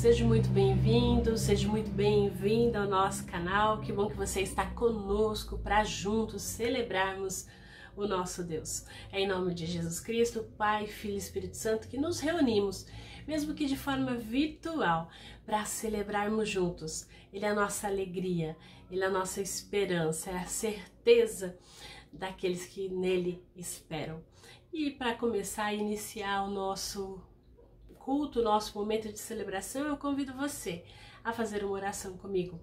seja muito bem-vindo, seja muito bem-vinda ao nosso canal. Que bom que você está conosco para juntos celebrarmos o nosso Deus. É em nome de Jesus Cristo, Pai, Filho e Espírito Santo que nos reunimos, mesmo que de forma virtual, para celebrarmos juntos. Ele é a nossa alegria, Ele é a nossa esperança, é a certeza daqueles que nele esperam. E para começar a iniciar o nosso culto, nosso momento de celebração, eu convido você a fazer uma oração comigo.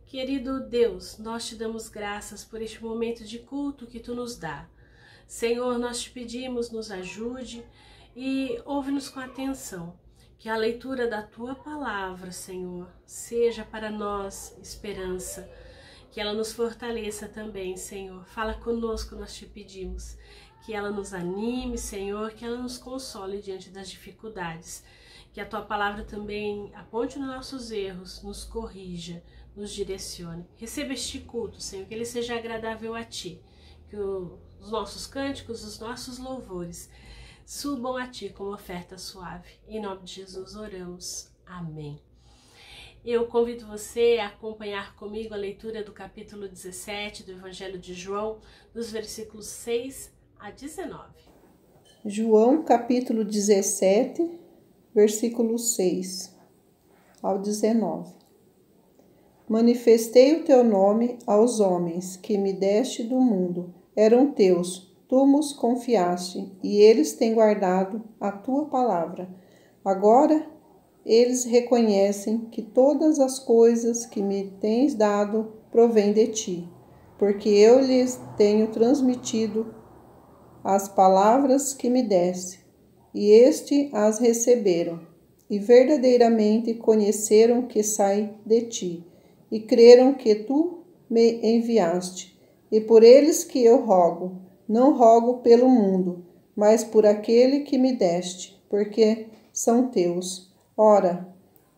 Querido Deus, nós te damos graças por este momento de culto que tu nos dá. Senhor, nós te pedimos, nos ajude e ouve-nos com atenção. Que a leitura da tua palavra, Senhor, seja para nós esperança. Que ela nos fortaleça também, Senhor. Fala conosco, nós te pedimos. Que ela nos anime, Senhor, que ela nos console diante das dificuldades. Que a tua palavra também aponte nos nossos erros, nos corrija, nos direcione. Receba este culto, Senhor, que ele seja agradável a ti. Que os nossos cânticos, os nossos louvores subam a ti como oferta suave. Em nome de Jesus oramos. Amém. Eu convido você a acompanhar comigo a leitura do capítulo 17 do Evangelho de João, dos versículos 6 a 19. João, capítulo 17, versículos 6 ao 19. Manifestei o teu nome aos homens que me deste do mundo. Eram teus, tu nos confiaste, e eles têm guardado a tua palavra. Agora eles reconhecem que todas as coisas que me tens dado provêm de ti, porque eu lhes tenho transmitido as palavras que me deste, e as receberam, e verdadeiramente conheceram que sai de ti, e creram que tu me enviaste. E por eles que eu rogo, não rogo pelo mundo, mas por aquele que me deste, porque são teus. Ora,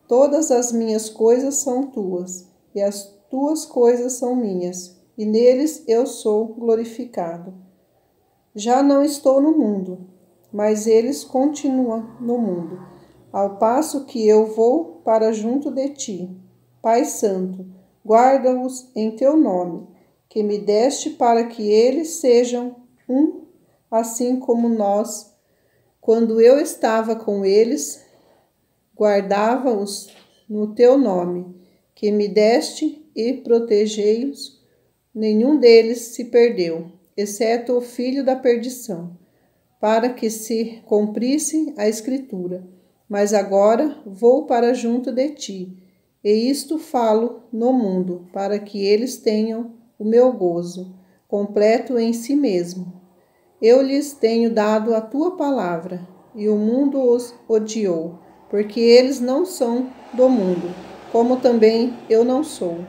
todas as minhas coisas são tuas, e as tuas coisas são minhas, e neles eu sou glorificado. Já não estou no mundo, mas eles continuam no mundo, ao passo que eu vou para junto de ti. Pai Santo, guarda-os em teu nome, que me deste para que eles sejam um, assim como nós, quando eu estava com eles, guardava-os no teu nome, que me deste e protegei-os. Nenhum deles se perdeu, exceto o filho da perdição, para que se cumprisse a Escritura. Mas agora vou para junto de ti, e isto falo no mundo, para que eles tenham o meu gozo, completo em si mesmo. Eu lhes tenho dado a tua palavra, e o mundo os odiou, porque eles não são do mundo, como também eu não sou.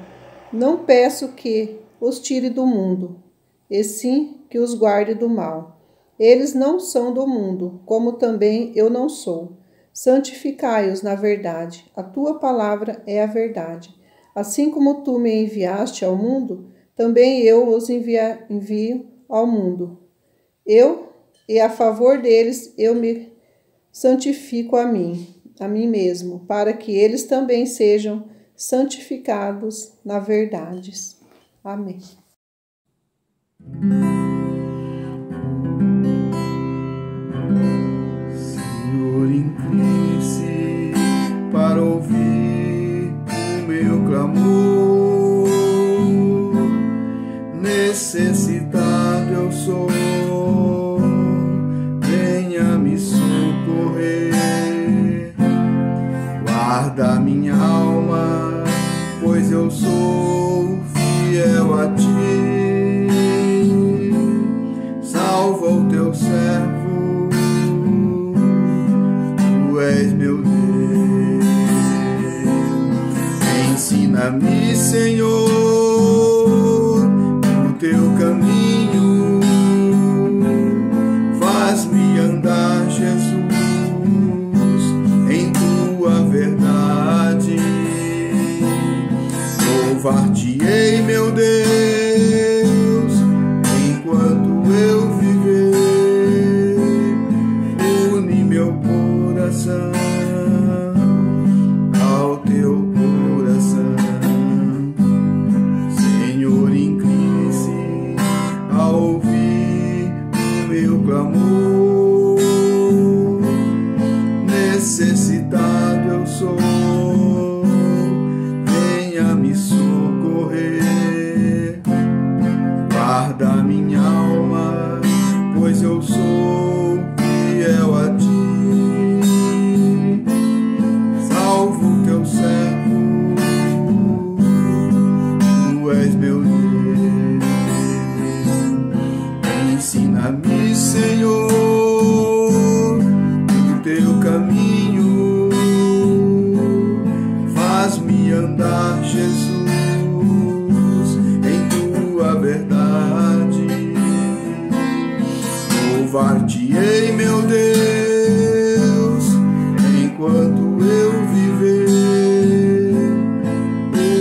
Não peço que os tire do mundo, e sim que os guarde do mal. Eles não são do mundo, como também eu não sou. Santificai-os na verdade. A tua palavra é a verdade. Assim como tu me enviaste ao mundo, também eu os envio ao mundo. E a favor deles, eu me santifico a mim mesmo, para que eles também sejam santificados na verdade. Amém. Senhor, incline-se para ouvir o meu clamor. Necessitado eu sou, venha me socorrer. Guarda minha alma, pois eu sou fiel a ti. Salva o teu servo, tu és meu Deus. Ensina-me, Senhor, o teu caminho. Faz-me andar, Jesus, em tua verdade. Louvar-te-ei, meu Deus, enquanto eu viver. Une meu coração teu coração. Senhor, incline-se a ouvir o meu clamor. Necessitado eu sou, venha me socorrer. Guarda minha alma, pois eu sou fiel a ti. Salvo teu servo, tu és meu Deus. Ensina-me, Senhor, o teu caminho. Faz-me andar, Jesus, em tua verdade. Louvar-te-ei, meu Deus, enquanto eu viver.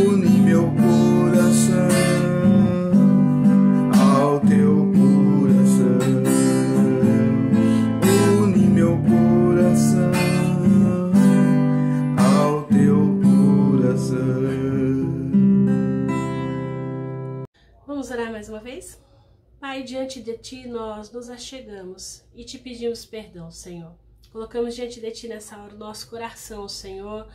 Une meu coração ao teu coração. Une meu coração ao teu coração. Vamos orar mais uma vez? Pai, diante de Ti nós nos achegamos e Te pedimos perdão, Senhor. Colocamos diante de Ti nessa hora o nosso coração, Senhor.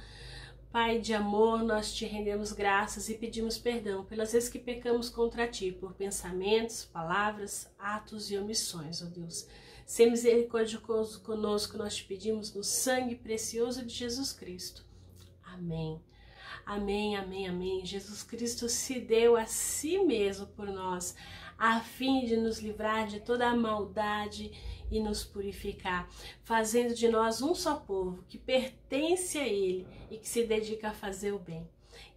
Pai de amor, nós Te rendemos graças e pedimos perdão pelas vezes que pecamos contra Ti, por pensamentos, palavras, atos e omissões, ó Deus. Ser misericordioso conosco, nós Te pedimos no sangue precioso de Jesus Cristo. Amém. Amém, amém, amém. Jesus Cristo se deu a si mesmo por nós, a fim de nos livrar de toda a maldade e nos purificar, fazendo de nós um só povo que pertence a Ele e que se dedica a fazer o bem.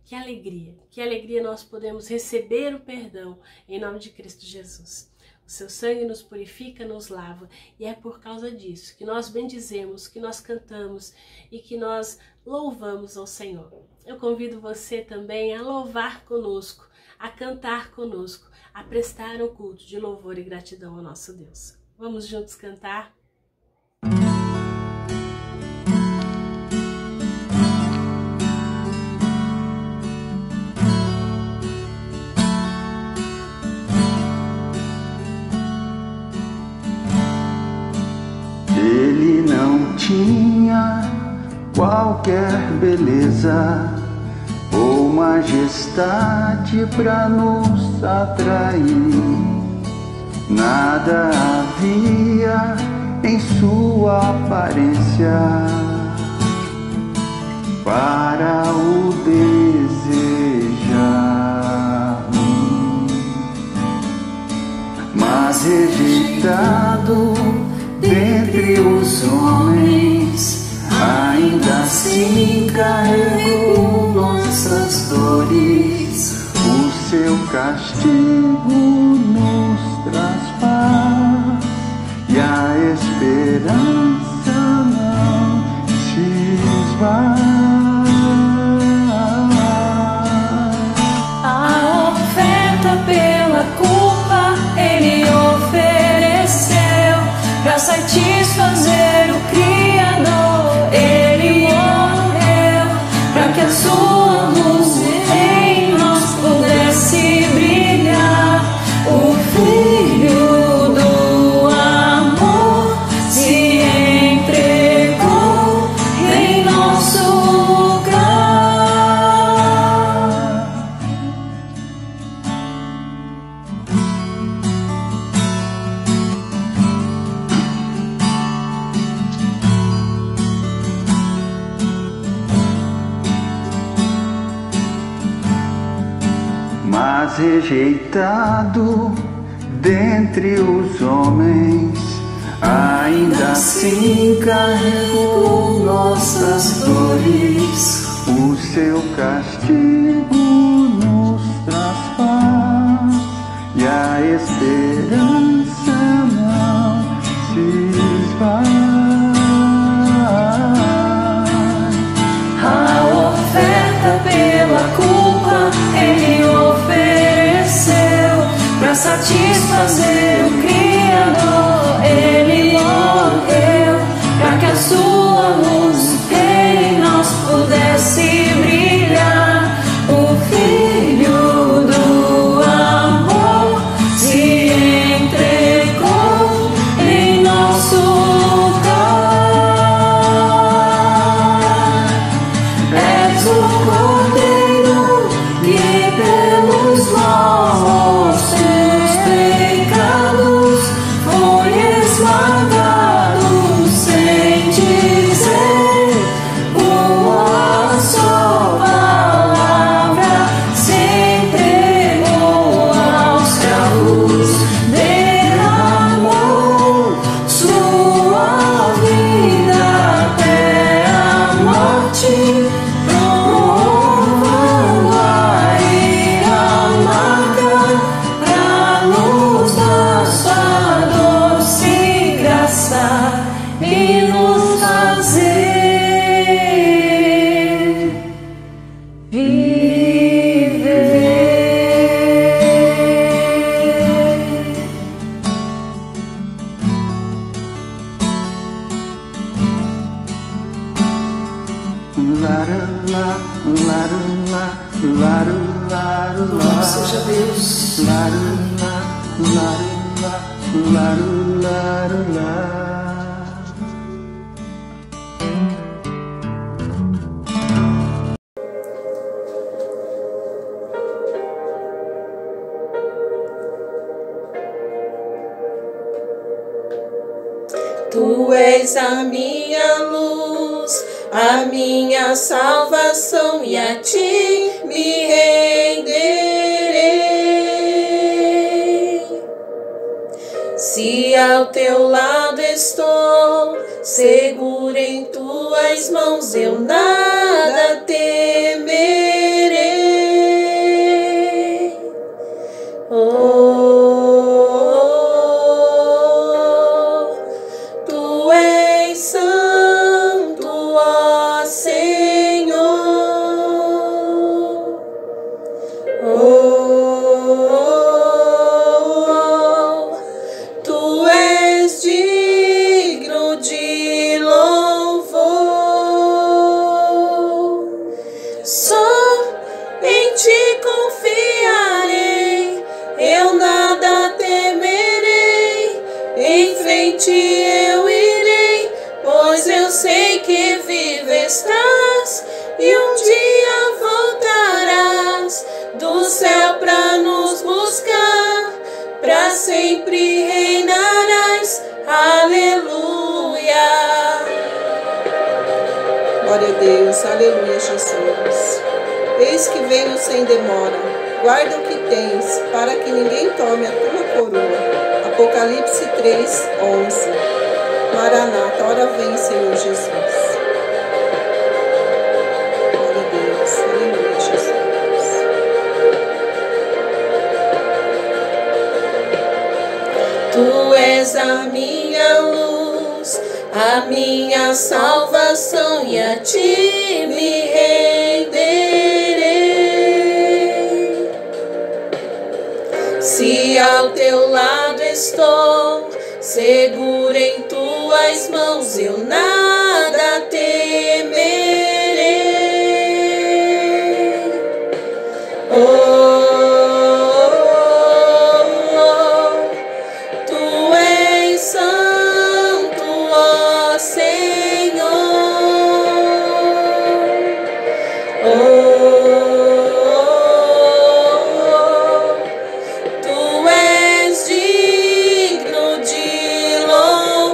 Que alegria nós podemos receber o perdão em nome de Cristo Jesus. O seu sangue nos purifica, nos lava, e é por causa disso que nós bendizemos, que nós cantamos e que nós louvamos ao Senhor. Eu convido você também a louvar conosco, a cantar conosco, a prestar um culto de louvor e gratidão ao nosso Deus. Vamos juntos cantar? Ele não tinha qualquer beleza ou majestade para nos atrair. Nada havia em sua aparência para o desejar, mas rejeitado dentre os homens, ainda assim carregou nossas dores. O seu castigo nos traz paz e a esperança não se esvai. A oferta pela culpa Ele ofereceu pra satisfazer o Criador. Ele morreu pra que a sua luz em nós pudesse brilhar. O Filho do amor se entregou em nosso lugar. Mas rejeitado dentre os homens, ainda assim carregou nossas dores. O seu castigo nos traz paz e a esperança não se esvai. A oferta pela culpa Ele ofereceu pra satisfazer o Criador. Ele morreu pra que a sua luz em nós pudesse brilhar. Cordeiro que pelos nossos pecados foi esmagado, sem dizer uma só palavra, se entregou aos cravos, derramou sua vida até a morte, provando aí a marca pra nos dar sua doce graça e nos fazer viver. Louvado seja Deus. Tu és a minha luz, a minha salvação, e a ti me renderei. Se ao teu lado estou, seguro em tuas mãos, eu nada temerei. Tu és santo, ó Senhor. Tu és digno de louvor. Só em ti confiarei, eu nada temerei. Em frente eu irei, pois eu sei que vivo estás e um dia voltarás do céu pra nos buscar, pra sempre reinarás. Aleluia. Glória a Deus, aleluia, Jesus. Eis que venho sem demora, guarda o que tens, para que ninguém tome a tua coroa. Apocalipse 3:11. Maranata, ora vem, Senhor Jesus. Glória a Deus, aleluia, Jesus. Tu és a minha luz, a minha salvação, e a ti me renderei. Se ao teu lado estou, seguro em tuas mãos, eu nada temerei. Tu és santo, ó Senhor. Tu és digno de louvor.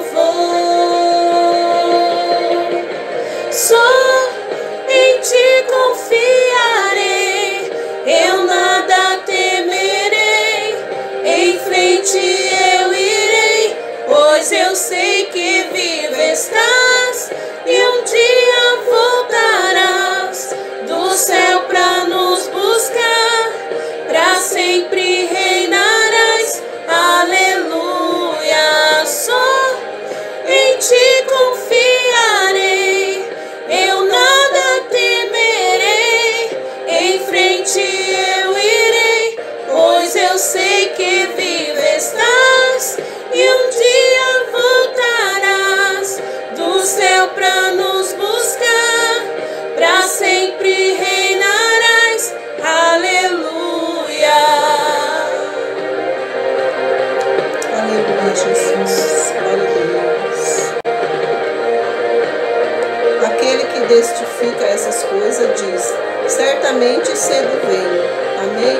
certamente cedo veio. Amém?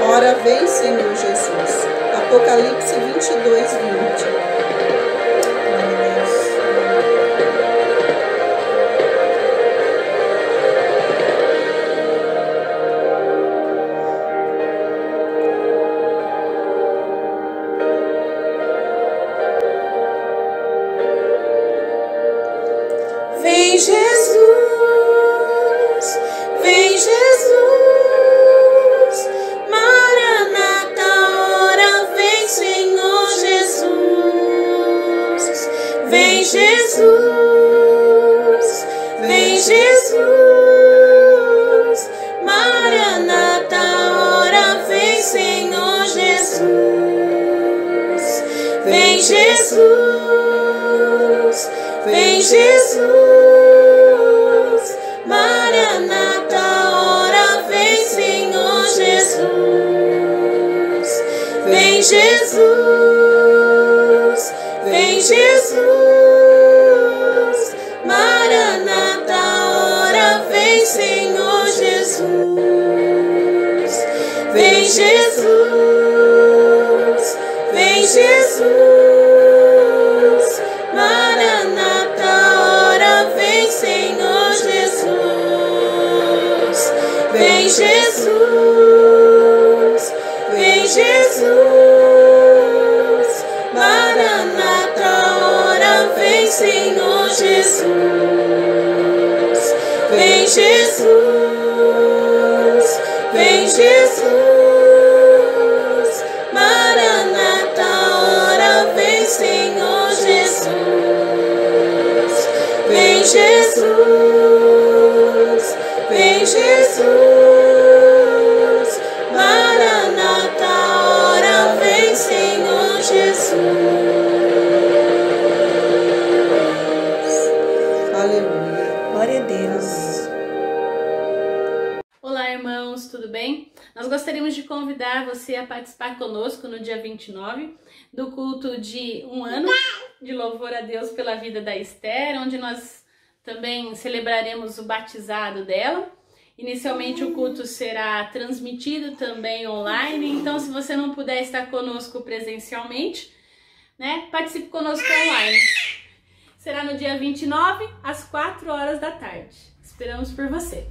Ora vem, Senhor Jesus. Apocalipse 22, 20. Vem Jesus, Maranata, ora vem Senhor Jesus. Vem Jesus, Maranata, ora vem Senhor Jesus. Vem Jesus, Maranata, ora vem Senhor Jesus. Vem Jesus, Maranata, ora vem Senhor Jesus. Vem Jesus, Maranata, ora vem Senhor Jesus. Vem Jesus, Maranata, ora vem Senhor Jesus. Vem Jesus, Maranata, ora vem Senhor Jesus. Vem Jesus, Maranata, ora vem Senhor Jesus. Aleluia. Glória a Deus. Olá, irmãos, tudo bem? Nós gostaríamos de convidar você a participar conosco no dia 29 do culto de 1 ano de louvor a Deus pela vida da Esther, onde nós também celebraremos o batizado dela. Inicialmente o culto será transmitido também online, então se você não puder estar conosco presencialmente, participe conosco online. Será no dia 29, às 4 horas da tarde. Esperamos por você.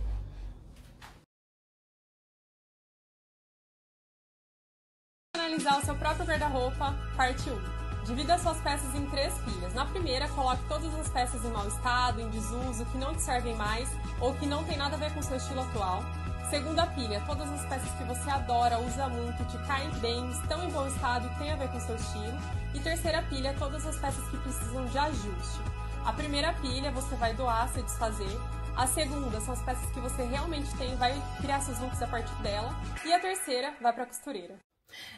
Analisar o seu próprio guarda-roupa, parte 1. Divida suas peças em 3 pilhas. Na primeira, coloque todas as peças em mau estado, em desuso, que não te servem mais ou que não tem nada a ver com o seu estilo atual. Segunda pilha, todas as peças que você adora, usa muito, te caem bem, estão em bom estado e têm a ver com o seu estilo. E terceira pilha, todas as peças que precisam de ajuste. A primeira pilha você vai doar, se desfazer. A segunda são as peças que você realmente tem, vai criar seus looks a partir dela. E a terceira vai para a costureira.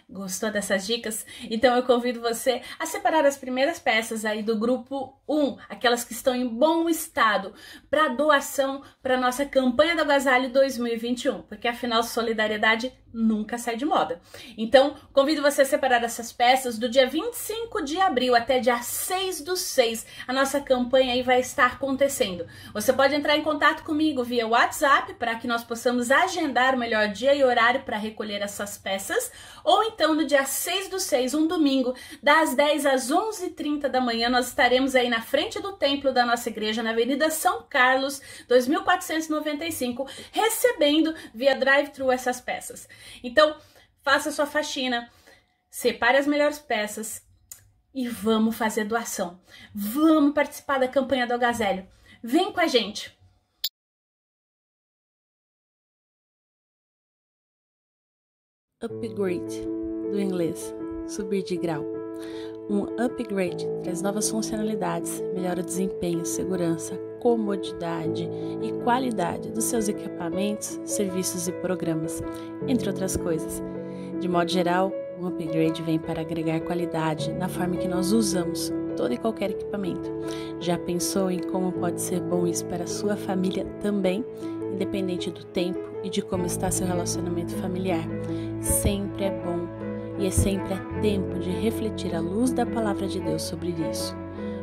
Gostou dessas dicas? Então eu convido você a separar as primeiras peças aí do grupo 1, aquelas que estão em bom estado, para doação para nossa campanha do Agasalho 2021, porque afinal solidariedade nunca sai de moda. Então convido você a separar essas peças do dia 25 de abril até dia 6/6. A nossa campanha aí vai estar acontecendo. Você pode entrar em contato comigo via WhatsApp para que nós possamos agendar o melhor dia e horário para recolher essas peças, ou então no dia 6/6, um domingo, das 10 às 11h30 da manhã, nós estaremos aí na frente do templo da nossa igreja, na Avenida São Carlos, 2495, recebendo via drive-thru essas peças. Então, faça sua faxina, separe as melhores peças e vamos fazer doação. Vamos participar da campanha do Agasalho. Vem com a gente! Upgrade, do inglês, subir de grau. Um upgrade traz novas funcionalidades, melhora o desempenho, segurança, comodidade e qualidade dos seus equipamentos, serviços e programas, entre outras coisas. De modo geral, um upgrade vem para agregar qualidade na forma que nós usamos todo e qualquer equipamento. Já pensou em como pode ser bom isso para a sua família também, independente do tempo e de como está seu relacionamento familiar? Sempre é bom e é sempre a tempo de refletir a luz da palavra de Deus sobre isso.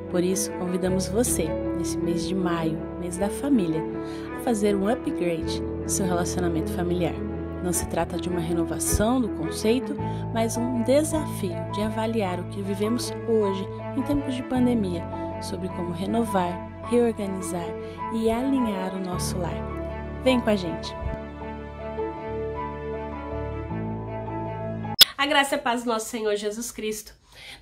Por isso, convidamos você, nesse mês de maio, mês da família, a fazer um upgrade no seu relacionamento familiar. Não se trata de uma renovação do conceito, mas um desafio de avaliar o que vivemos hoje em tempos de pandemia, sobre como renovar, reorganizar e alinhar o nosso lar. Vem com a gente! A graça e a paz do nosso Senhor Jesus Cristo.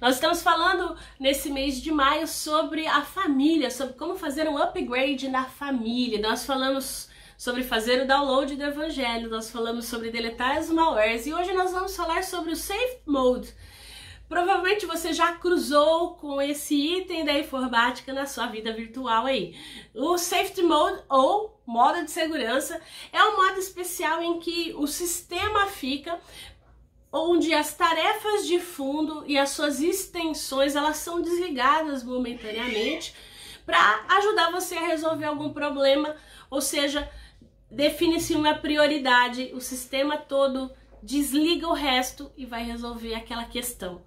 Nós estamos falando nesse mês de maio sobre a família, sobre como fazer um upgrade na família. Nós falamos sobre fazer o download do Evangelho, nós falamos sobre deletar os malwares e hoje nós vamos falar sobre o Safe Mode. Provavelmente você já cruzou com esse item da informática na sua vida virtual aí. O Safety Mode, ou modo de segurança, é um modo especial em que o sistema fica onde as tarefas de fundo e as suas extensões elas são desligadas momentaneamente para ajudar você a resolver algum problema, ou seja, define-se uma prioridade, o sistema todo desliga o resto e vai resolver aquela questão.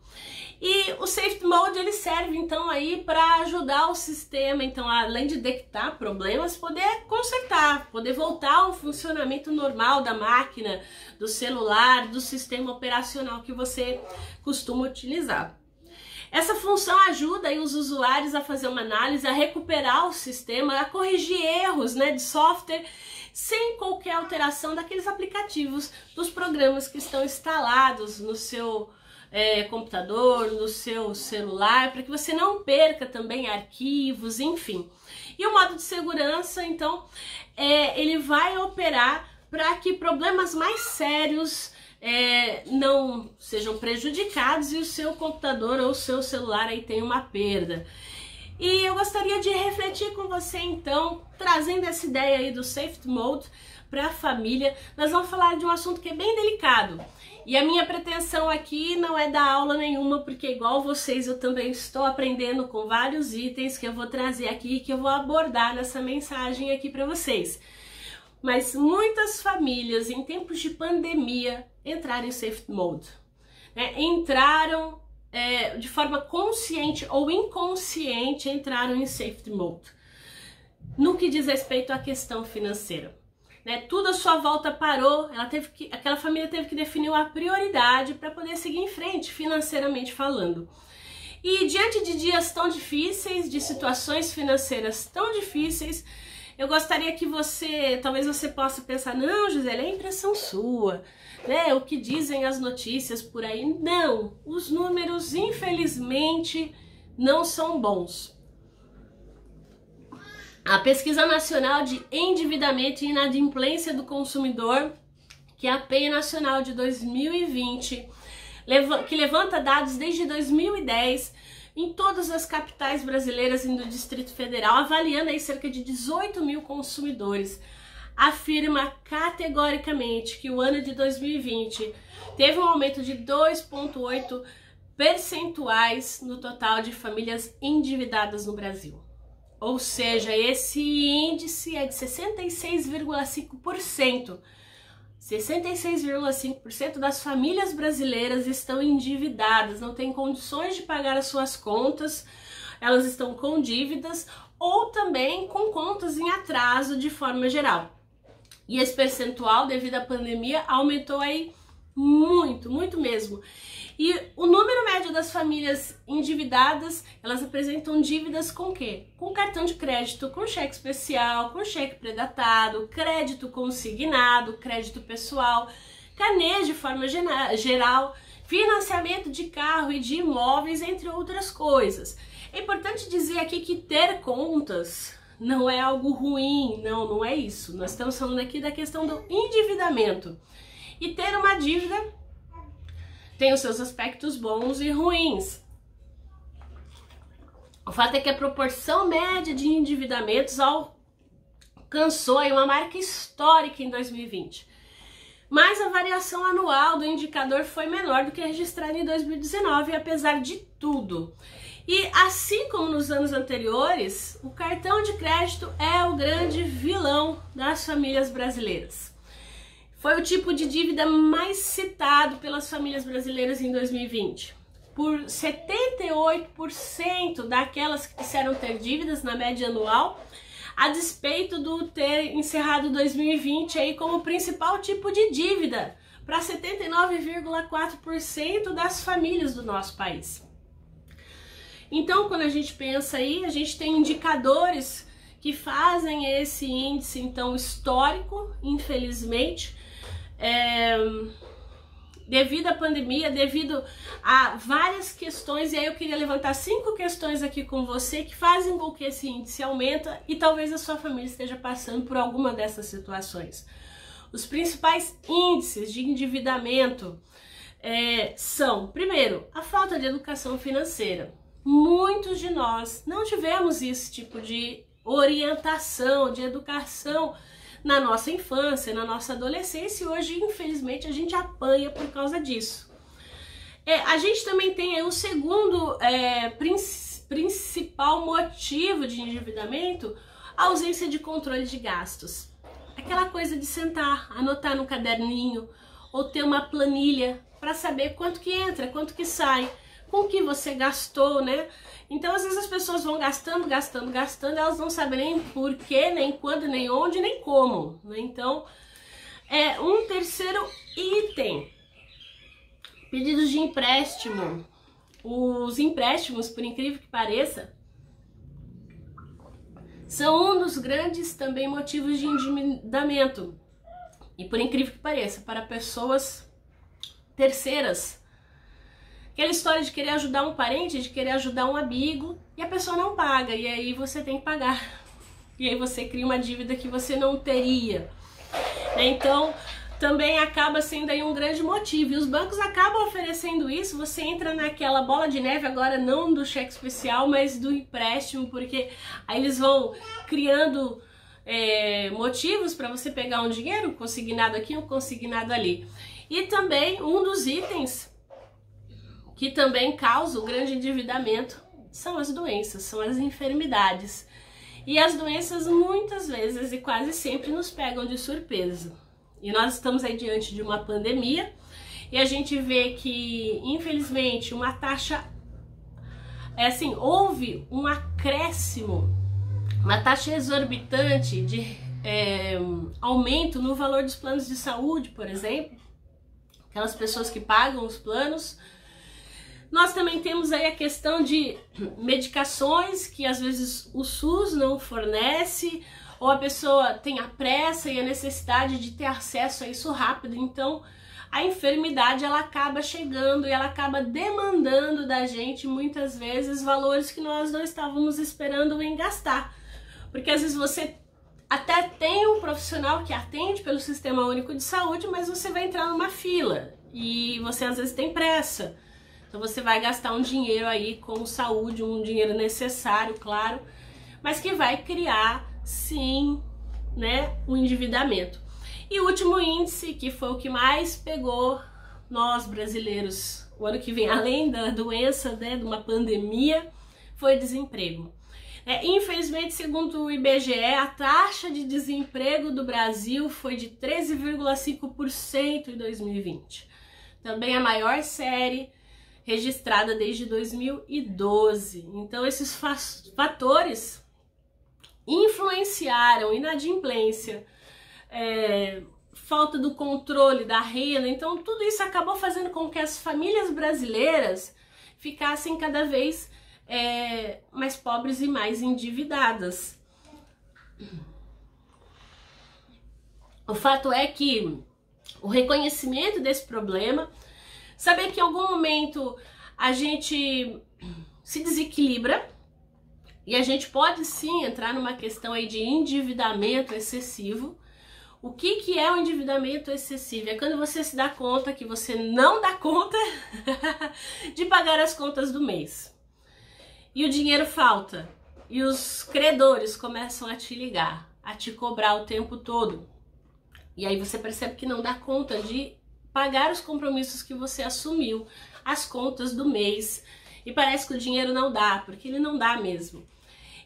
E o Safety Mode ele serve então aí para ajudar o sistema, então além de detectar problemas, poder consertar, poder voltar ao funcionamento normal da máquina, do celular, do sistema operacional que você costuma utilizar. Essa função ajuda aí os usuários a fazer uma análise, a recuperar o sistema, a corrigir erros, de software, sem qualquer alteração daqueles aplicativos, dos programas que estão instalados no seu computador, no seu celular, para que você não perca também arquivos, enfim. E o modo de segurança, então, ele vai operar para que problemas mais sérios não sejam prejudicados e o seu computador ou o seu celular aí tenha uma perda. E eu gostaria de refletir com você então, trazendo essa ideia aí do Safety Mode para a família. Nós vamos falar de um assunto que é bem delicado. E a minha pretensão aqui não é dar aula nenhuma, porque igual vocês eu também estou aprendendo com vários itens que eu vou trazer aqui, que eu vou abordar nessa mensagem aqui para vocês. Mas muitas famílias em tempos de pandemia entraram em Safety Mode, entraram de forma consciente ou inconsciente, entraram em Safety Mode no que diz respeito à questão financeira. Tudo à sua volta parou, aquela família teve que definir uma prioridade para poder seguir em frente, financeiramente falando. E diante de dias tão difíceis, de situações financeiras tão difíceis, eu gostaria que talvez você possa pensar, não, Gisele, é impressão sua, o que dizem as notícias por aí. Não, os números, infelizmente, não são bons. A Pesquisa Nacional de Endividamento e Inadimplência do Consumidor, que é a PEI Nacional de 2020, que levanta dados desde 2010 em todas as capitais brasileiras e do Distrito Federal, avaliando aí cerca de 18 mil consumidores, afirma categoricamente que o ano de 2020 teve um aumento de 2,8 percentuais no total de famílias endividadas no Brasil. Ou seja, esse índice é de 66,5%. 66,5% das famílias brasileiras estão endividadas, não têm condições de pagar as suas contas, elas estão com dívidas ou também com contas em atraso de forma geral. E esse percentual, devido à pandemia, aumentou aí muito, muito mesmo. E o número médio das famílias endividadas, elas apresentam dívidas com o quê? Com cartão de crédito, com cheque especial, com cheque pré-datado, crédito consignado, crédito pessoal, carnês de forma geral, financiamento de carro e de imóveis, entre outras coisas. É importante dizer aqui que ter contas não é algo ruim, não é isso. Nós estamos falando aqui da questão do endividamento. E ter uma dívida tem os seus aspectos bons e ruins. O fato é que a proporção média de endividamentos alcançou aí uma marca histórica em 2020. Mas a variação anual do indicador foi menor do que registrada em 2019, apesar de tudo. E assim como nos anos anteriores, o cartão de crédito é o grande vilão das famílias brasileiras. Foi o tipo de dívida mais citado pelas famílias brasileiras em 2020. Por 78% daquelas que disseram ter dívidas na média anual, a despeito do ter encerrado 2020 aí como principal tipo de dívida para 79,4% das famílias do nosso país. Então, quando a gente pensa aí, a gente tem indicadores que fazem esse índice, então, histórico, infelizmente, devido à pandemia, devido a várias questões, e aí eu queria levantar 5 questões aqui com você que fazem com que esse índice aumenta e talvez a sua família esteja passando por alguma dessas situações. Os principais índices de endividamento são, primeiro, a falta de educação financeira. Muitos de nós não tivemos esse tipo de orientação, de educação na nossa infância, na nossa adolescência, e hoje, infelizmente, a gente apanha por causa disso. A gente também tem aí o segundo principal motivo de endividamento, a ausência de controle de gastos. Aquela coisa de sentar, anotar no caderninho ou ter uma planilha para saber quanto que entra, quanto que sai, com o que você gastou, né? Então, às vezes as pessoas vão gastando, elas não sabem nem por quê, nem quando, nem onde, nem como, né? Então, um terceiro item, pedidos de empréstimo. Os empréstimos, por incrível que pareça, são um dos grandes também motivos de endividamento. E por incrível que pareça, para pessoas terceiras. Aquela história de querer ajudar um parente, de querer ajudar um amigo, e a pessoa não paga, e aí você tem que pagar. E aí você cria uma dívida que você não teria. Então, também acaba sendo aí um grande motivo. E os bancos acabam oferecendo isso, você entra naquela bola de neve, agora não do cheque especial, mas do empréstimo, porque aí eles vão criando motivos para você pegar um dinheiro, um consignado aqui, um consignado ali. E também um dos itens que também causa o grande endividamento são as doenças, são as enfermidades. E as doenças muitas vezes e quase sempre nos pegam de surpresa. E nós estamos aí diante de uma pandemia e a gente vê que, infelizmente, uma taxa, houve um acréscimo, uma taxa exorbitante de aumento no valor dos planos de saúde, por exemplo, aquelas pessoas que pagam os planos. Nós também temos aí a questão de medicações que às vezes o SUS não fornece, ou a pessoa tem a pressa e a necessidade de ter acesso a isso rápido, então a enfermidade ela acaba chegando e ela acaba demandando da gente muitas vezes valores que nós não estávamos esperando em gastar, porque às vezes você até tem um profissional que atende pelo Sistema Único de Saúde, mas você vai entrar numa fila e você às vezes tem pressa. Então você vai gastar um dinheiro aí com saúde, um dinheiro necessário, claro, mas que vai criar, sim, né, um endividamento. E o último índice, que foi o que mais pegou nós brasileiros o ano que vem, além da doença, né, de uma pandemia, foi desemprego. Infelizmente, segundo o IBGE, a taxa de desemprego do Brasil foi de 13,5% em 2020. Também a maior série registrada desde 2012. Então, esses fatores influenciaram inadimplência, falta do controle da renda. Então, tudo isso acabou fazendo com que as famílias brasileiras ficassem cada vez mais pobres e mais endividadas. O fato é que o reconhecimento desse problema, saber que em algum momento a gente se desequilibra e a gente pode sim entrar numa questão aí de endividamento excessivo. O que é o endividamento excessivo? É quando você se dá conta que você não dá conta de pagar as contas do mês. E o dinheiro falta. E os credores começam a te ligar, a te cobrar o tempo todo. E aí você percebe que não dá conta de pagar os compromissos que você assumiu, as contas do mês. E parece que o dinheiro não dá, porque ele não dá mesmo.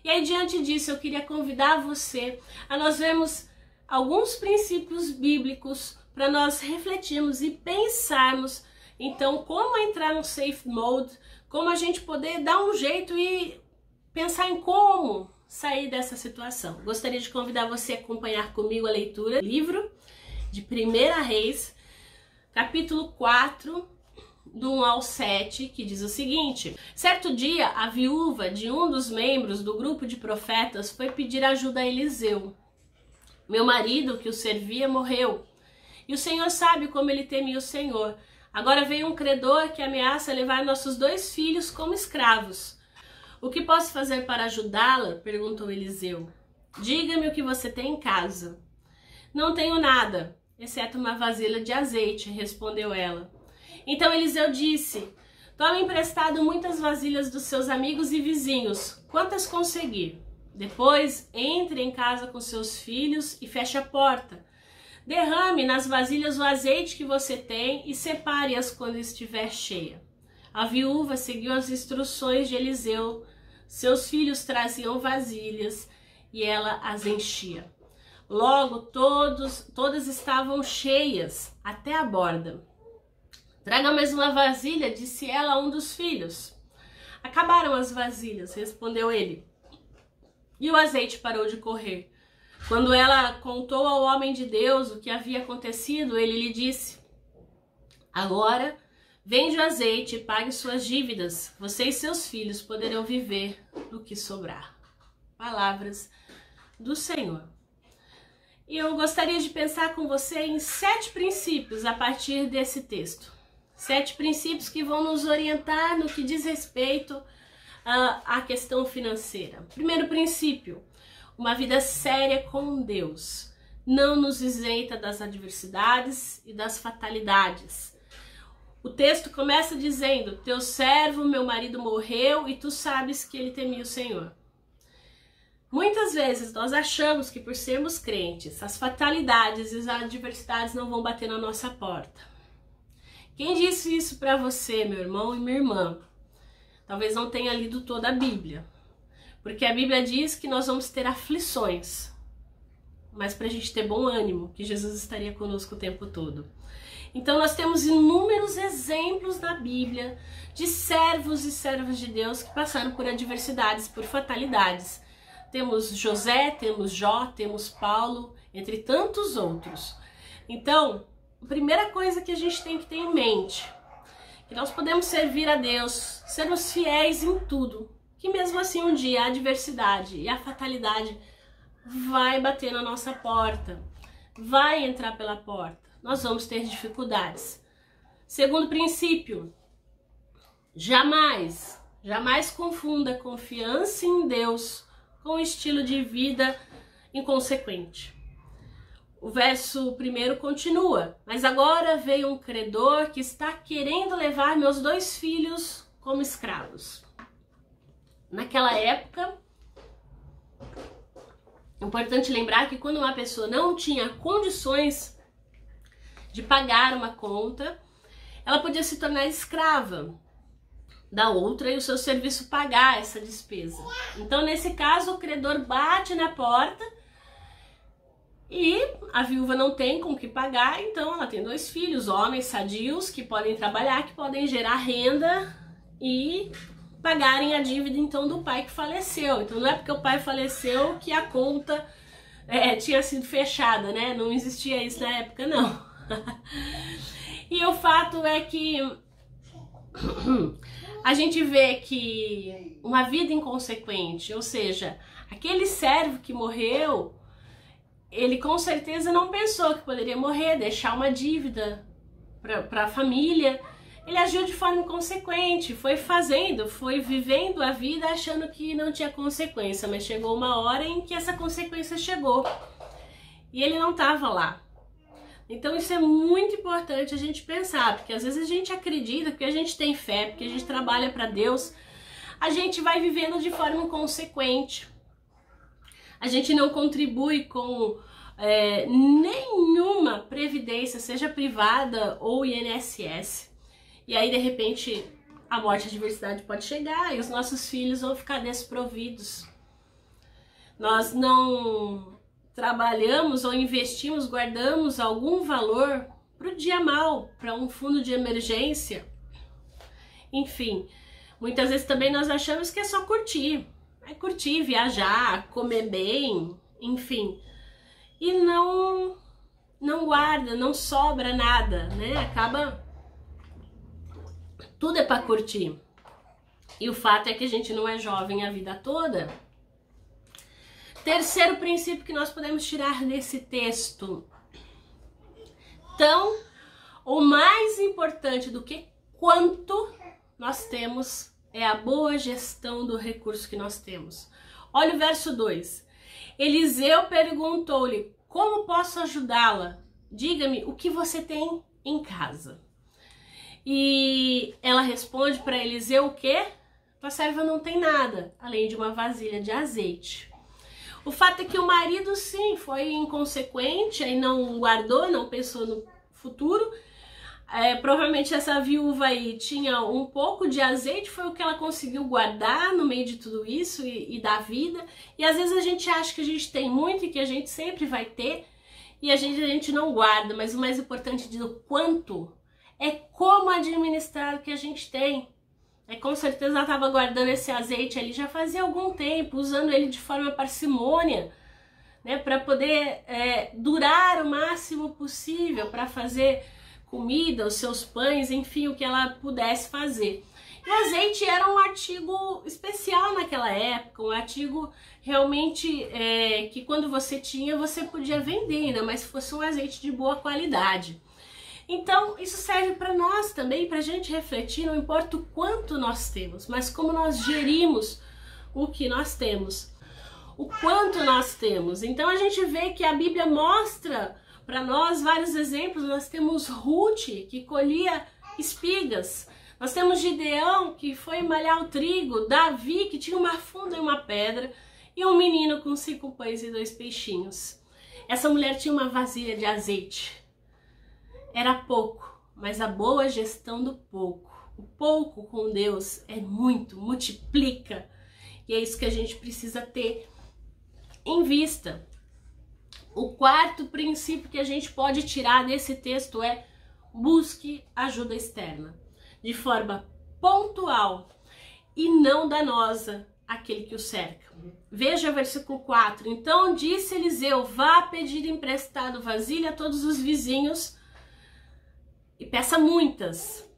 E aí, diante disso, eu queria convidar você a nós vermos alguns princípios bíblicos para nós refletirmos e pensarmos, então, como entrar no safe mode, como a gente poder dar um jeito e pensar em como sair dessa situação. Gostaria de convidar você a acompanhar comigo a leitura do livro de 1 Reis, capítulo 4, do 1 ao 7, que diz o seguinte: certo dia, a viúva de um dos membros do grupo de profetas foi pedir ajuda a Eliseu. Meu marido, que o servia, morreu, e o Senhor sabe como ele temia o Senhor. Agora veio um credor que ameaça levar nossos 2 filhos como escravos. O que posso fazer para ajudá-la? Perguntou Eliseu. Diga-me o que você tem em casa. Não tenho nada, exceto uma vasilha de azeite, respondeu ela. Então Eliseu disse: tome emprestado muitas vasilhas dos seus amigos e vizinhos, quantas conseguir. Depois, entre em casa com seus filhos e feche a porta. Derrame nas vasilhas o azeite que você tem e separe-as quando estiver cheia. A viúva seguiu as instruções de Eliseu. Seus filhos traziam vasilhas e ela as enchia. Logo, todas estavam cheias até a borda. Traga mais uma vasilha, disse ela a um dos filhos. Acabaram as vasilhas, respondeu ele. E o azeite parou de correr. Quando ela contou ao homem de Deus o que havia acontecido, ele lhe disse: agora, vende o azeite e pague suas dívidas. Você e seus filhos poderão viver do que sobrar. Palavras do Senhor. E eu gostaria de pensar com você em 7 princípios a partir desse texto. 7 princípios que vão nos orientar no que diz respeito à questão financeira. Primeiro princípio: uma vida séria com Deus não nos isenta das adversidades e das fatalidades. O texto começa dizendo: teu servo, meu marido, morreu e tu sabes que ele temia o Senhor. Muitas vezes nós achamos que por sermos crentes, as fatalidades e as adversidades não vão bater na nossa porta. Quem disse isso para você, meu irmão e minha irmã? Talvez não tenha lido toda a Bíblia. Porque a Bíblia diz que nós vamos ter aflições, mas para a gente ter bom ânimo, que Jesus estaria conosco o tempo todo. Então nós temos inúmeros exemplos na Bíblia de servos e servas de Deus que passaram por adversidades, por fatalidades. Temos José, temos Jó, temos Paulo, entre tantos outros. Então, a primeira coisa que a gente tem que ter em mente, que nós podemos servir a Deus, sermos fiéis em tudo, que mesmo assim um dia a adversidade e a fatalidade vai bater na nossa porta, vai entrar pela porta, nós vamos ter dificuldades. Segundo princípio: jamais confunda confiança em Deus com um estilo de vida inconsequente. O verso 1 continua: mas agora veio um credor que está querendo levar meus 2 filhos como escravos. Naquela época, é importante lembrar que quando uma pessoa não tinha condições de pagar uma conta, ela podia se tornar escrava da outra e o seu serviço pagar essa despesa. Então, nesse caso, o credor bate na porta e a viúva não tem com o que pagar, então ela tem 2 filhos, homens sadios, que podem trabalhar, que podem gerar renda e pagarem a dívida então do pai que faleceu. Então não é porque o pai faleceu que a conta tinha sido fechada, né? Não existia isso na época, não. E o fato é que a gente vê que uma vida inconsequente, ou seja, aquele servo que morreu, ele com certeza não pensou que poderia morrer, deixar uma dívida para a família. Ele agiu de forma inconsequente, foi vivendo a vida achando que não tinha consequência, mas chegou uma hora em que essa consequência chegou e ele não estava lá. Então isso é muito importante a gente pensar, porque às vezes a gente acredita, porque a gente tem fé, porque a gente trabalha para Deus, a gente vai vivendo de forma inconsequente. A gente não contribui com nenhuma previdência, seja privada ou INSS. E aí, de repente, a morte e a adversidade pode chegar e os nossos filhos vão ficar desprovidos. Nós não trabalhamos ou investimos, guardamos algum valor para o dia mal, para um fundo de emergência. Enfim, muitas vezes também nós achamos que é só curtir. vai curtir, viajar, comer bem, enfim. E não guarda, não sobra nada, né? Acaba... Tudo é para curtir. E o fato é que a gente não é jovem a vida toda. Terceiro princípio que nós podemos tirar desse texto. Então, o mais importante do que quanto nós temos é a boa gestão do recurso que nós temos. Olha o verso 2. Eliseu perguntou-lhe: como posso ajudá-la? Diga-me o que você tem em casa. E ela responde para Eliseu o quê? Tua serva não tem nada, além de uma vasilha de azeite. O fato é que o marido, sim, foi inconsequente, aí não guardou, não pensou no futuro. Provavelmente essa viúva aí tinha um pouco de azeite, foi o que ela conseguiu guardar no meio de tudo isso e da vida. E às vezes a gente acha que a gente tem muito e que a gente sempre vai ter, e a gente não guarda, mas o mais importante do quanto é como administrar o que a gente tem. Com certeza ela estava guardando esse azeite ali já fazia algum tempo, usando ele de forma parcimônia, né, para poder durar o máximo possível, para fazer comida, os seus pães, enfim, o que ela pudesse fazer. E o azeite era um artigo especial naquela época, um artigo realmente que quando você tinha, você podia vender, ainda mais se fosse um azeite de boa qualidade. Então, isso serve para nós também, para a gente refletir, não importa o quanto nós temos, mas como nós gerimos o que nós temos, o quanto nós temos. Então, a gente vê que a Bíblia mostra para nós vários exemplos. Nós temos Ruth, que colhia espigas. Nós temos Gideão, que foi malhar o trigo. Davi, que tinha uma funda e uma pedra. E um menino com 5 pães e 2 peixinhos. Essa mulher tinha uma vasilha de azeite. Era pouco, mas a boa gestão do pouco. O pouco com Deus é muito, multiplica. E é isso que a gente precisa ter em vista. O quarto princípio que a gente pode tirar desse texto é: busque ajuda externa, de forma pontual e não danosa àquele que o cerca. Veja o versículo 4. Então disse Eliseu: vá pedir emprestado vasilha a todos os vizinhos e peça muitas.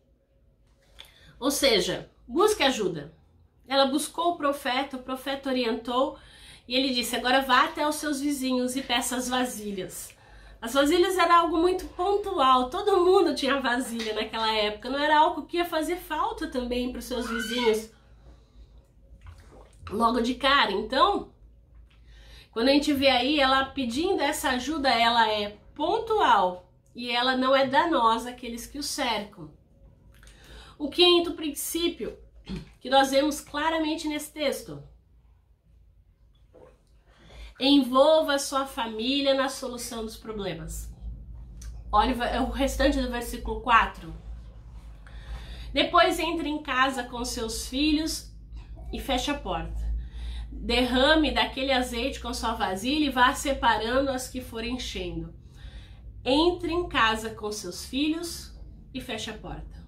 Ou seja, busque ajuda. Ela buscou o profeta orientou e ele disse: agora vá até os seus vizinhos e peça as vasilhas. As vasilhas era algo muito pontual, todo mundo tinha vasilha naquela época, não era algo que ia fazer falta também para os seus vizinhos logo de cara. Então, quando a gente vê aí ela pedindo essa ajuda, ela é pontual e ela não é danosa àqueles que o cercam. O quinto princípio que nós vemos claramente nesse texto: envolva a sua família na solução dos problemas. Olha o restante do versículo 4. Depois entre em casa com seus filhos e feche a porta. Derrame daquele azeite com sua vasilha e vá separando as que forem enchendo. Entre em casa com seus filhos e feche a porta.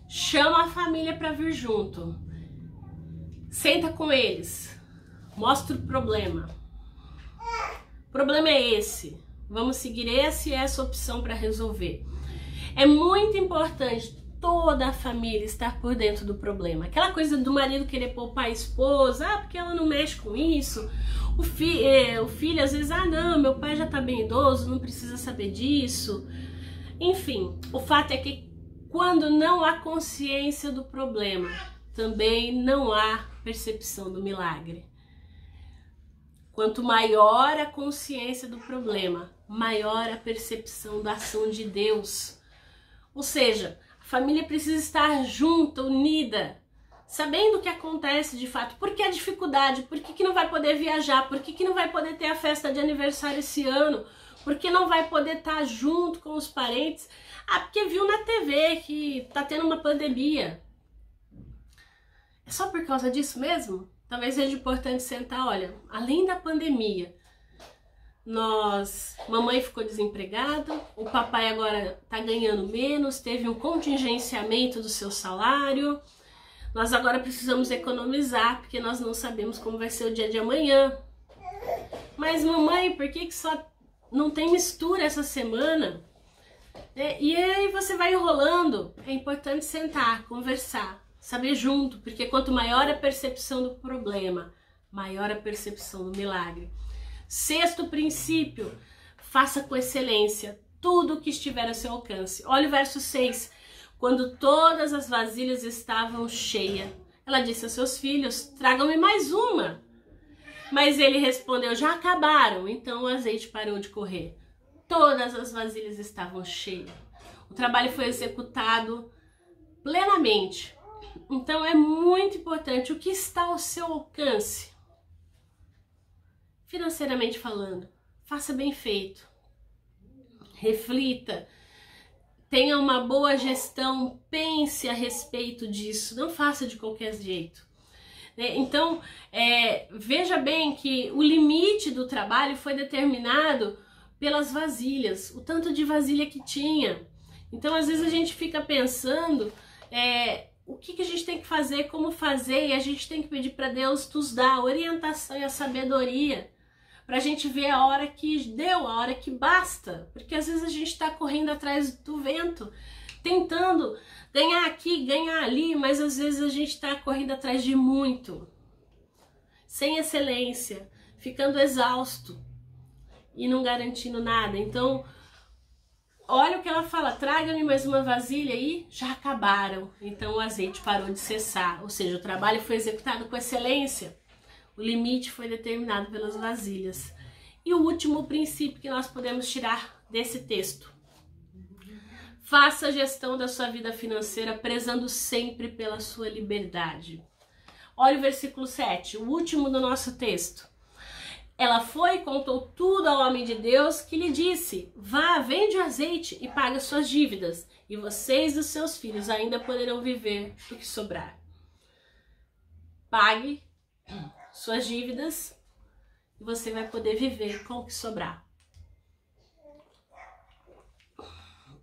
Chama a família para vir junto. Senta com eles. Mostra o problema. O problema é esse. Vamos seguir essa opção para resolver. É muito importante toda a família estar por dentro do problema. Aquela coisa do marido querer poupar a esposa, porque ela não mexe com isso. O filho às vezes, não, meu pai já tá bem idoso, não precisa saber disso. Enfim, o fato é que quando não há consciência do problema, também não há percepção do milagre. Quanto maior a consciência do problema, maior a percepção da ação de Deus. Ou seja, a família precisa estar junta, unida, sabendo o que acontece de fato. Por que a dificuldade? Por que não vai poder viajar? Por que não vai poder ter a festa de aniversário esse ano? Por que não vai poder estar junto com os parentes? Porque viu na TV que tá tendo uma pandemia. É só por causa disso mesmo? Talvez seja importante sentar, olha, além da pandemia, mamãe ficou desempregada, o papai agora tá ganhando menos, teve um contingenciamento do seu salário, Nós agora precisamos economizar, porque nós não sabemos como vai ser o dia de amanhã. Mas mamãe, por que só não tem mistura essa semana? E aí você vai enrolando. É importante sentar, conversar, saber junto, porque quanto maior a percepção do problema, maior a percepção do milagre. Sexto princípio, faça com excelência tudo o que estiver ao seu alcance. Olha o verso 6. Quando todas as vasilhas estavam cheias, ela disse aos seus filhos, tragam-me mais uma. Mas ele respondeu, já acabaram. Então o azeite parou de correr. Todas as vasilhas estavam cheias. O trabalho foi executado plenamente. Então é muito importante o que está ao seu alcance. Financeiramente falando, faça bem feito. Reflita. Tenha uma boa gestão, pense a respeito disso, não faça de qualquer jeito. Então, veja bem que o limite do trabalho foi determinado pelas vasilhas, o tanto de vasilha que tinha. Então, às vezes a gente fica pensando o que a gente tem que fazer, como fazer, e a gente tem que pedir para Deus nos dar a orientação e a sabedoria, para a gente ver a hora que deu, a hora que basta. Porque às vezes a gente está correndo atrás do vento, tentando ganhar aqui, ganhar ali, mas às vezes a gente está correndo atrás de muito, sem excelência, ficando exausto e não garantindo nada. Então, olha o que ela fala, traga-me mais uma vasilha e já acabaram. Então o azeite parou de cessar, ou seja, o trabalho foi executado com excelência. O limite foi determinado pelas vasilhas. E o último princípio que nós podemos tirar desse texto. Faça a gestão da sua vida financeira prezando sempre pela sua liberdade. Olha o versículo 7, o último do nosso texto. Ela foi e contou tudo ao homem de Deus, que lhe disse, vá, vende o azeite e paga suas dívidas, e vocês e os seus filhos ainda poderão viver do que sobrar. Pague suas dívidas e você vai poder viver com o que sobrar.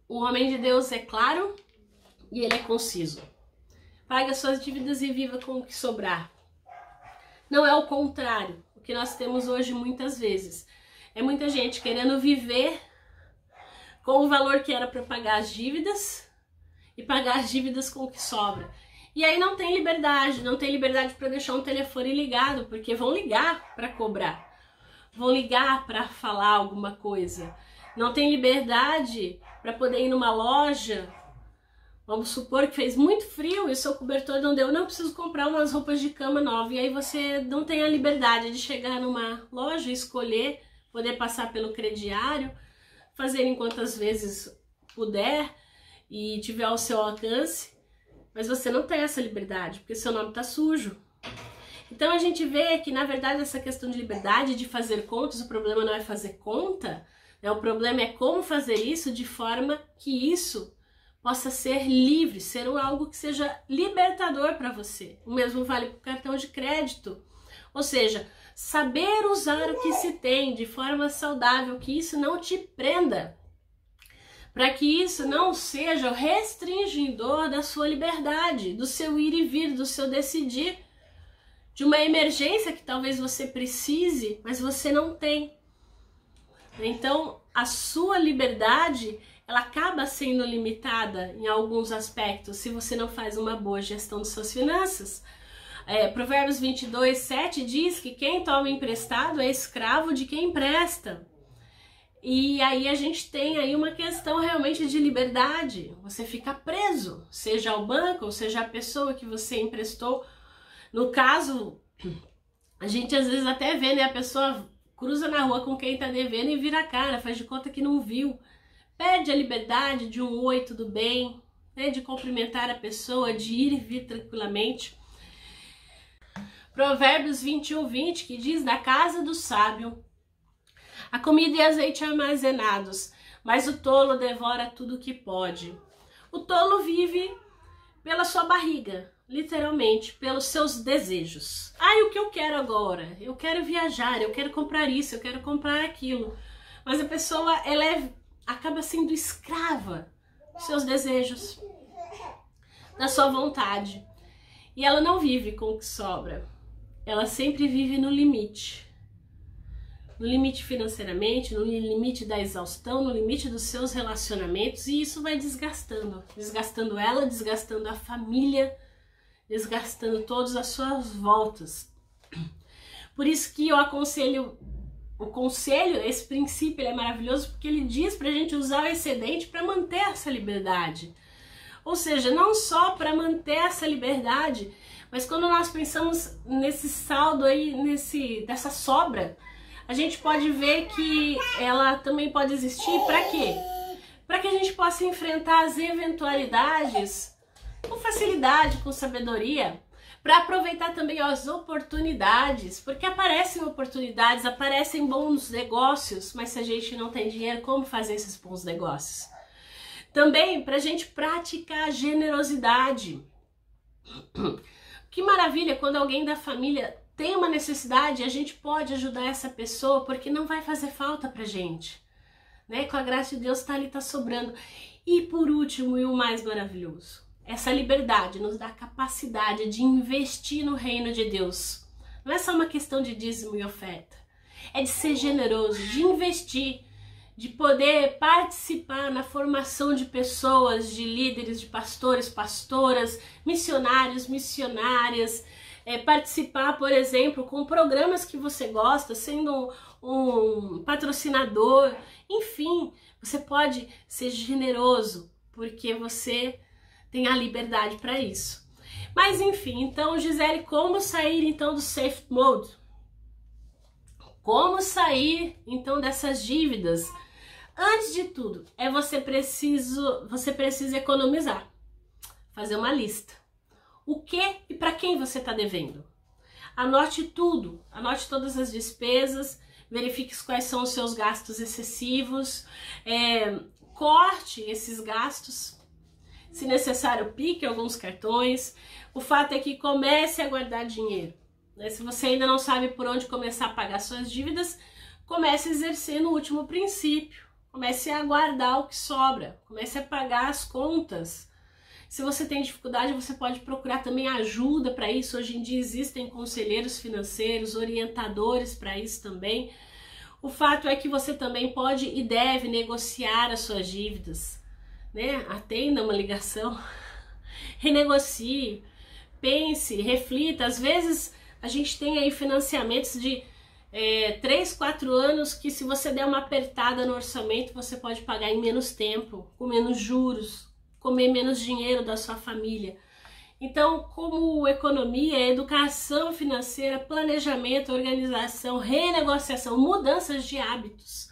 O homem de Deus é claro e ele é conciso. Pague as suas dívidas e viva com o que sobrar. Não é o contrário, o que nós temos hoje muitas vezes. É muita gente querendo viver com o valor que era para pagar as dívidas e pagar as dívidas com o que sobra. E aí não tem liberdade para deixar um telefone ligado, porque vão ligar para cobrar, vão ligar para falar alguma coisa. Não tem liberdade para poder ir numa loja, vamos supor que fez muito frio e o seu cobertor não deu, não preciso comprar umas roupas de cama novas. E aí você não tem a liberdade de chegar numa loja, escolher, poder passar pelo crediário, fazer em quantas vezes puder e tiver ao seu alcance. Mas você não tem essa liberdade, porque seu nome está sujo. Então a gente vê que, na verdade, essa questão de liberdade, de fazer contas, o problema não é fazer conta, né? O problema é como fazer isso de forma que isso possa ser livre, ser algo que seja libertador para você. O mesmo vale para o cartão de crédito. Ou seja, saber usar o que se tem de forma saudável, que isso não te prenda, para que isso não seja o restringidor da sua liberdade, do seu ir e vir, do seu decidir, de uma emergência que talvez você precise, mas você não tem. Então, a sua liberdade, ela acaba sendo limitada em alguns aspectos, se você não faz uma boa gestão de suas finanças. Provérbios 22:7 diz que quem toma emprestado é escravo de quem empresta. E aí a gente tem aí uma questão realmente de liberdade. Você fica preso, seja ao banco, ou seja a pessoa que você emprestou. No caso, a gente às vezes até vê, né? A pessoa cruza na rua com quem tá devendo e vira a cara, faz de conta que não viu. Perde a liberdade de um oi, tudo bem, né? De cumprimentar a pessoa, de ir e vir tranquilamente. Provérbios 21:20, que diz, na casa do sábio a comida e azeite armazenados, mas o tolo devora tudo que pode. O tolo vive pela sua barriga, literalmente, pelos seus desejos. O que eu quero agora? Eu quero viajar, eu quero comprar isso, eu quero comprar aquilo. Mas a pessoa, acaba sendo escrava dos seus desejos, da sua vontade. e ela não vive com o que sobra. Ela sempre vive no limite. No limite financeiramente, no limite da exaustão, no limite dos seus relacionamentos, e isso vai desgastando. Desgastando ela, desgastando a família, desgastando todas as suas voltas. Por isso que eu aconselho, esse princípio ele é maravilhoso, porque ele diz pra gente usar o excedente para manter essa liberdade. Ou seja, não só para manter essa liberdade, mas quando nós pensamos nesse saldo aí, dessa sobra, a gente pode ver que ela também pode existir para quê? Para que a gente possa enfrentar as eventualidades com facilidade, com sabedoria, para aproveitar também as oportunidades, porque aparecem oportunidades, aparecem bons negócios, mas se a gente não tem dinheiro, como fazer esses bons negócios? Também para a gente praticar a generosidade. Que maravilha quando alguém da família tem uma necessidade, a gente pode ajudar essa pessoa, porque não vai fazer falta pra gente, né? Com a graça de Deus tá ali, tá sobrando. E por último, e o mais maravilhoso, essa liberdade nos dá a capacidade de investir no reino de Deus. Não é só uma questão de dízimo e oferta, é de ser generoso, de investir, de poder participar na formação de pessoas, de líderes, de pastores, pastoras, missionários, missionárias, participar, por exemplo, com programas que você gosta, sendo um patrocinador, enfim, você pode ser generoso, porque você tem a liberdade para isso. Mas enfim, então, Gisele, como sair então do safe mode? Como sair então dessas dívidas? Antes de tudo, você precisa economizar, fazer uma lista. O que e para quem você está devendo? Anote tudo, anote todas as despesas, verifique quais são os seus gastos excessivos, corte esses gastos, se necessário pique alguns cartões. O fato é que comece a guardar dinheiro, né? Se você ainda não sabe por onde começar a pagar suas dívidas, comece a exercer no último princípio, comece a guardar o que sobra, comece a pagar as contas. Se você tem dificuldade, você pode procurar também ajuda para isso. Hoje em dia existem conselheiros financeiros, orientadores para isso também. O fato é que você também pode e deve negociar as suas dívidas, né? Atenda uma ligação, renegocie, pense, reflita. Às vezes a gente tem aí financiamentos de 3, 4 anos que, se você der uma apertada no orçamento, você pode pagar em menos tempo, com menos juros, comer menos dinheiro da sua família. Então, como economia, educação financeira, planejamento, organização, renegociação, mudanças de hábitos,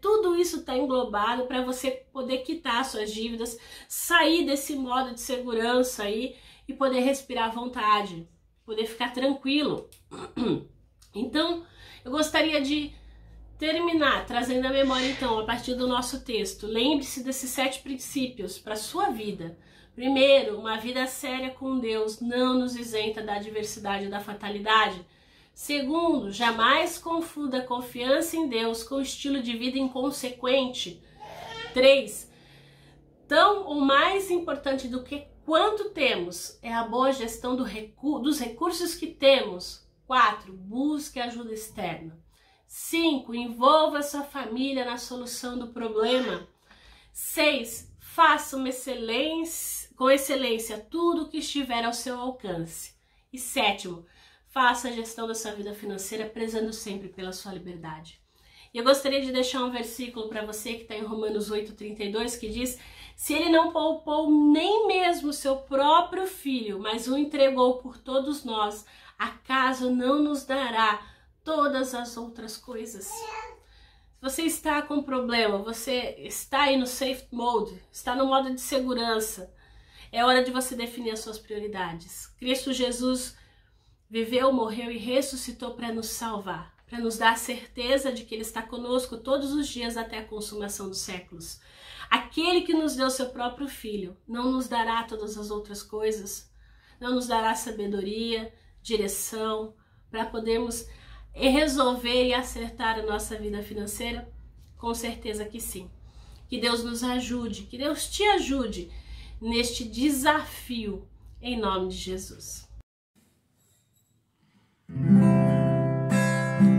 tudo isso está englobado para você poder quitar suas dívidas, sair desse modo de segurança aí e poder respirar à vontade, poder ficar tranquilo. Então, eu gostaria de terminar trazendo a memória, então, a partir do nosso texto. Lembre-se desses 7 princípios para a sua vida. Primeiro, uma vida séria com Deus não nos isenta da adversidade e da fatalidade. Segundo, jamais confunda a confiança em Deus com o estilo de vida inconsequente. 3, tão ou mais importante do que quanto temos é a boa gestão dos recursos que temos. 4, busque ajuda externa. 5, envolva sua família na solução do problema. 6, faça com excelência tudo o que estiver ao seu alcance. E 7, faça a gestão da sua vida financeira, prezando sempre pela sua liberdade. E eu gostaria de deixar um versículo para você que está em Romanos 8,32, que diz: se ele não poupou nem mesmo seu próprio filho, mas o entregou por todos nós, acaso não nos dará todas as outras coisas? Se você está com problema, você está aí no safe mode, está no modo de segurança, é hora de você definir as suas prioridades. Cristo Jesus viveu, morreu e ressuscitou para nos salvar, para nos dar a certeza de que Ele está conosco todos os dias até a consumação dos séculos. Aquele que nos deu seu próprio Filho não nos dará todas as outras coisas, não nos dará sabedoria, direção, para podermos resolver e acertar a nossa vida financeira? Com certeza que sim. Que Deus nos ajude, que Deus te ajude neste desafio em nome de Jesus.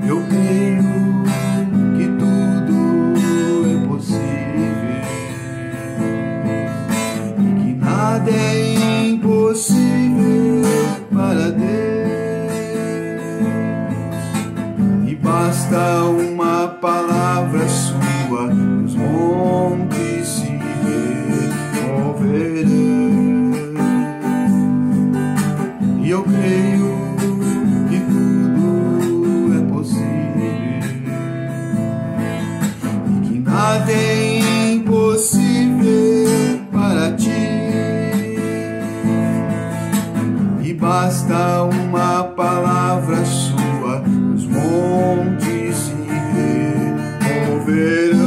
Eu creio que tudo é possível e que nada é impossível para Deus. E basta uma palavra sua, os montes se removerão. E eu creio que tudo é possível e que nada é impossível para ti. E basta uma palavra sua, os montes se removerão.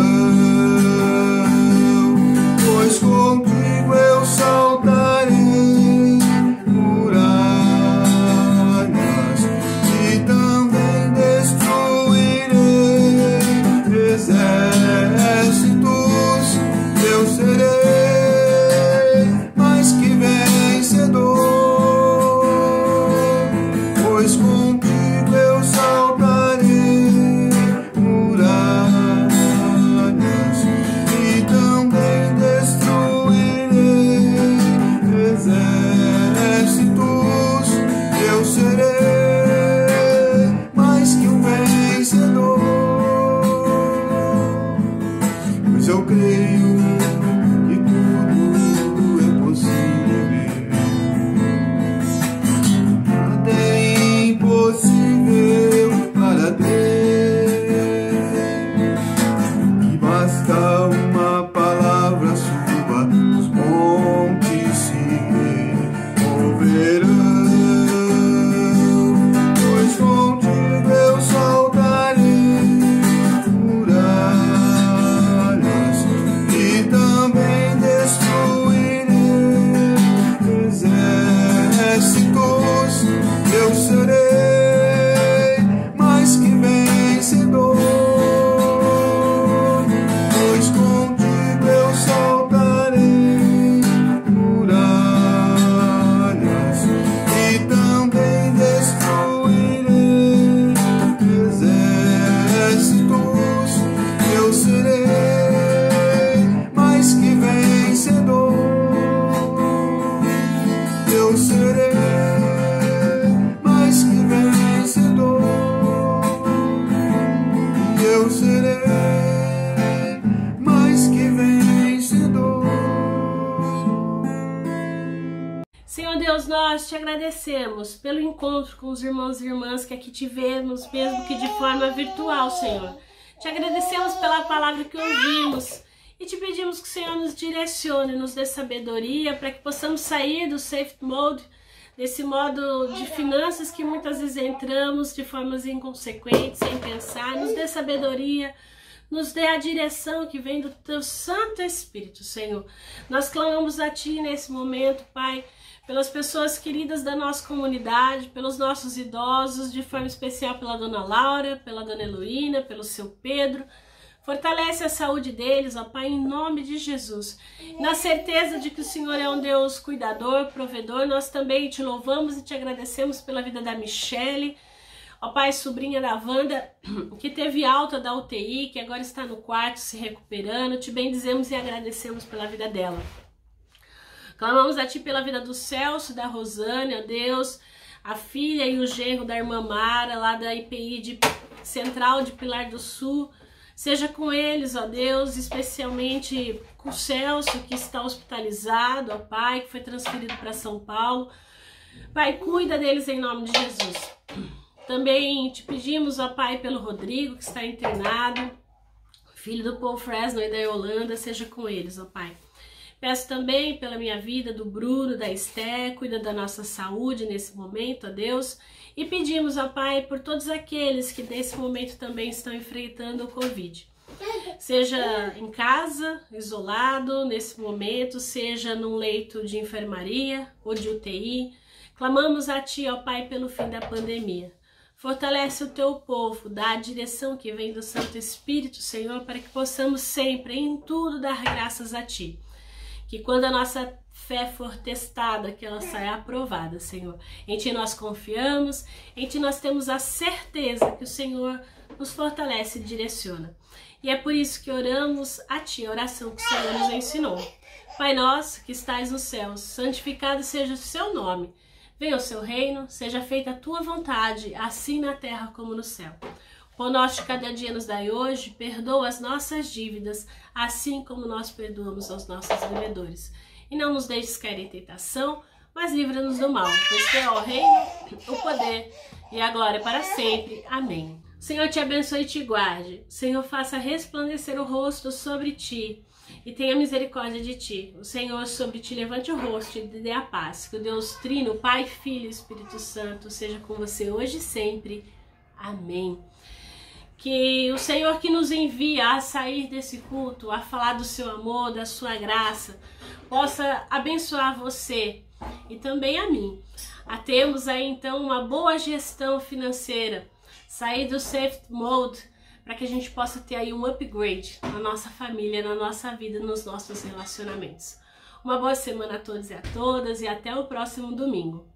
Pois contigo eu saltarei exércitos, eu serei mais que vencedor, pois contigo eu saltarei muralhas e também destruirei exércitos, eu serei mais que um vencedor. Eu creio que tudo é possível, nada é impossível para Deus. E basta uma palavra sua, os montes se removerão. Pois contigo eu saltarei também destruirei exércitos, eu serei mais que vencedor, pois contigo eu saltarei muralhas e também destruirei exércitos, eu serei que vencedor, eu serei mais que vencedor, eu serei mais que vencedor. Senhor Deus, nós te agradecemos pelo encontro com os irmãos e irmãs que aqui tivemos, mesmo que de forma virtual, Senhor. Te agradecemos pela palavra que ouvimos. E te pedimos que o Senhor nos direcione, nos dê sabedoria para que possamos sair do safe mode, desse modo de finanças que muitas vezes entramos de formas inconsequentes, sem pensar. Nos dê sabedoria, nos dê a direção que vem do teu Santo Espírito, Senhor. Nós clamamos a ti nesse momento, Pai, pelas pessoas queridas da nossa comunidade, pelos nossos idosos, de forma especial pela Dona Laura, pela Dona Heloína, pelo seu Pedro. Fortalece a saúde deles, ó Pai, em nome de Jesus. Na certeza de que o Senhor é um Deus cuidador, provedor, nós também te louvamos e te agradecemos pela vida da Michele, ó Pai, sobrinha da Wanda, que teve alta da UTI, que agora está no quarto se recuperando. Te bendizemos e agradecemos pela vida dela. Clamamos a ti pela vida do Celso, da Rosane, ó Deus, a filha e o genro da irmã Mara, lá da IPI Central de Pilar do Sul. Seja com eles, ó Deus, especialmente com o Celso, que está hospitalizado, ó Pai, que foi transferido para São Paulo. Pai, cuida deles em nome de Jesus. Também te pedimos, ó Pai, pelo Rodrigo, que está internado, filho do Paul Fresno e da Yolanda, seja com eles, ó Pai. Peço também pela minha vida, do Bruno, da Esté, cuida da nossa saúde nesse momento, ó Deus. E pedimos, ó Pai, por todos aqueles que nesse momento também estão enfrentando o Covid. Seja em casa, isolado nesse momento, seja num leito de enfermaria ou de UTI. Clamamos a Ti, ó Pai, pelo fim da pandemia. Fortalece o Teu povo, dá a direção que vem do Santo Espírito, Senhor, para que possamos sempre, em tudo, dar graças a Ti. Que quando a nossa fé for testada, que ela saia aprovada, Senhor. Em Ti nós confiamos, em Ti nós temos a certeza que o Senhor nos fortalece e direciona. E é por isso que oramos a Ti, a oração que o Senhor nos ensinou. Pai nosso, que estais nos céus, santificado seja o Seu nome. Venha o Seu reino, seja feita a Tua vontade, assim na terra como no céu. O pão nosso de cada dia nos dai hoje, perdoa as nossas dívidas, assim como nós perdoamos aos nossos devedores. E não nos deixes cair em tentação, mas livra-nos do mal, pois Teu é o reino, o poder e a glória para sempre. Amém. O Senhor te abençoe e te guarde. O Senhor faça resplandecer o rosto sobre ti e tenha misericórdia de ti. O Senhor sobre ti levante o rosto e te dê a paz. Que o Deus Trino, Pai, Filho e Espírito Santo seja com você hoje e sempre. Amém. Que o Senhor que nos envia a sair desse culto, a falar do seu amor, da sua graça, possa abençoar você e também a mim. A termos aí então uma boa gestão financeira, sair do safe mode, para que a gente possa ter aí um upgrade na nossa família, na nossa vida, nos nossos relacionamentos. Uma boa semana a todos e a todas e até o próximo domingo.